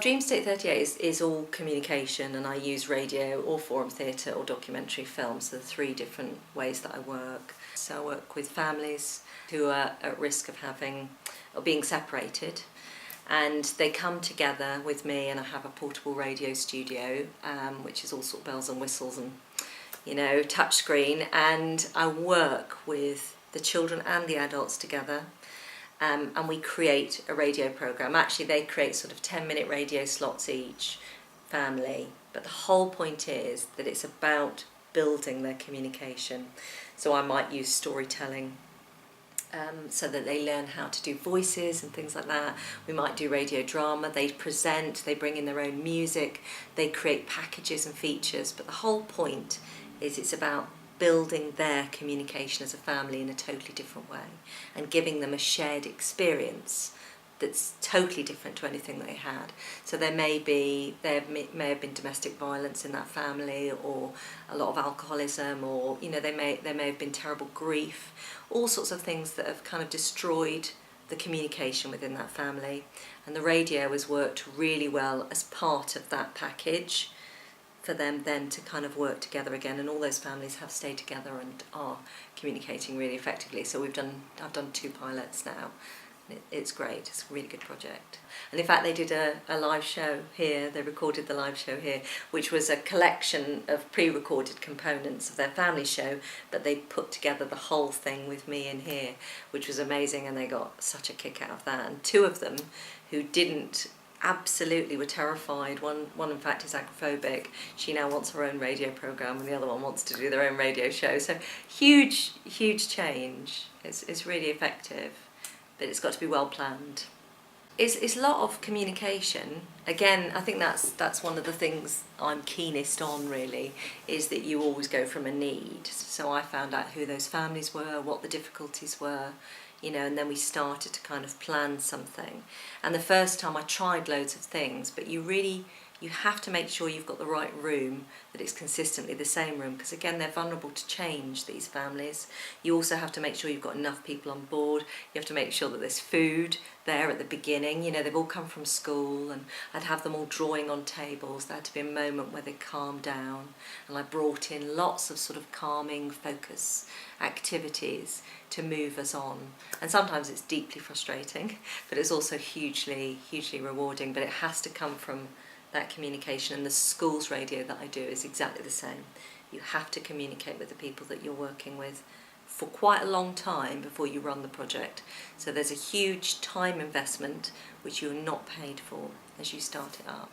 Dream State 38 is all communication, and I use radio or forum theatre or documentary films. So the three different ways that I work. So I work with families who are at risk of having or being separated, and they come together with me, and I have a portable radio studio, which is all sort of bells and whistles and, you know, touch screen, and I work with the children and the adults together. And we create a radio programme. Actually, they create sort of 10-minute radio slots each family, but the whole point is that it's about building their communication. So I might use storytelling so that they learn how to do voices and things like that. We might do radio drama. They present, they bring in their own music, they create packages and features, but the whole point is it's about building their communication as a family in a totally different way and giving them a shared experience that's totally different to anything they had. So there may have been domestic violence in that family, or a lot of alcoholism, or, you know, there may have been terrible grief, all sorts of things that have kind of destroyed the communication within that family. And the radio has worked really well as part of that package for them then to kind of work together again, and all those families have stayed together and are communicating really effectively. So I've done 2 pilots now. It's great, it's a really good project. And in fact they did a live show here, they recorded the live show here, which was a collection of pre-recorded components of their family show, but they put together the whole thing with me in here, which was amazing, and they got such a kick out of that. And 2 of them who didn't absolutely were terrified. One in fact is agoraphobic. She now wants her own radio programme, and the other one wants to do their own radio show. So huge change. It's really effective, but it's got to be well planned. It's a lot of communication. Again, I think that's one of the things I'm keenest on, really, is that you always go from a need. So I found out who those families were, what the difficulties were, you know, and then we started to kind of plan something. And the first time I tried loads of things, but you have to make sure you've got the right room, that it's consistently the same room, because again, they're vulnerable to change, these families. You also have to make sure you've got enough people on board. You have to make sure that there's food there at the beginning. You know, they've all come from school, and I'd have them all drawing on tables. There had to be a moment where they calmed down, and I brought in lots of sort of calming focus activities to move us on. And sometimes it's deeply frustrating, but it's also hugely rewarding. But it has to come from that communication, and the schools radio that I do is exactly the same. You have to communicate with the people that you're working with for quite a long time before you run the project. So there's a huge time investment which you're not paid for as you start it up.